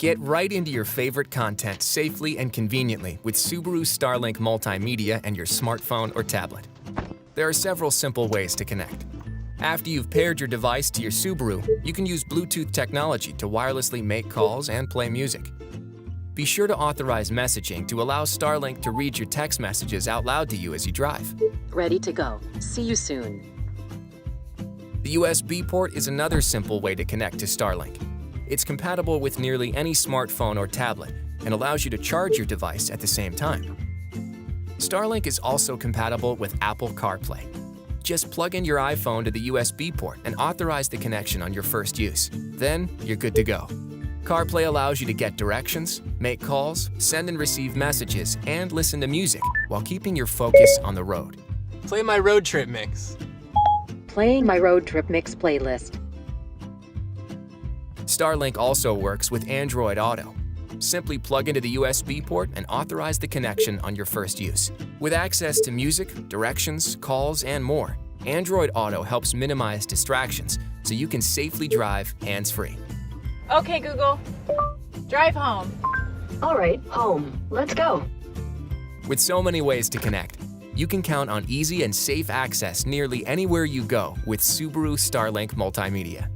Get right into your favorite content safely and conveniently with Subaru Starlink Multimedia and your smartphone or tablet. There are several simple ways to connect. After you've paired your device to your Subaru, you can use Bluetooth technology to wirelessly make calls and play music. Be sure to authorize messaging to allow Starlink to read your text messages out loud to you as you drive. Ready to go. See you soon. The USB port is another simple way to connect to Starlink. It's compatible with nearly any smartphone or tablet and allows you to charge your device at the same time. Starlink is also compatible with Apple CarPlay. Just plug in your iPhone to the USB port and authorize the connection on your first use. Then you're good to go. CarPlay allows you to get directions, make calls, send and receive messages, and listen to music while keeping your focus on the road. Play my road trip mix. Playing my road trip mix playlist. Starlink also works with Android Auto. Simply plug into the USB port and authorize the connection on your first use. With access to music, directions, calls, and more, Android Auto helps minimize distractions so you can safely drive hands-free. Okay, Google. Drive home. All right, home. Let's go. With so many ways to connect, you can count on easy and safe access nearly anywhere you go with Subaru Starlink Multimedia.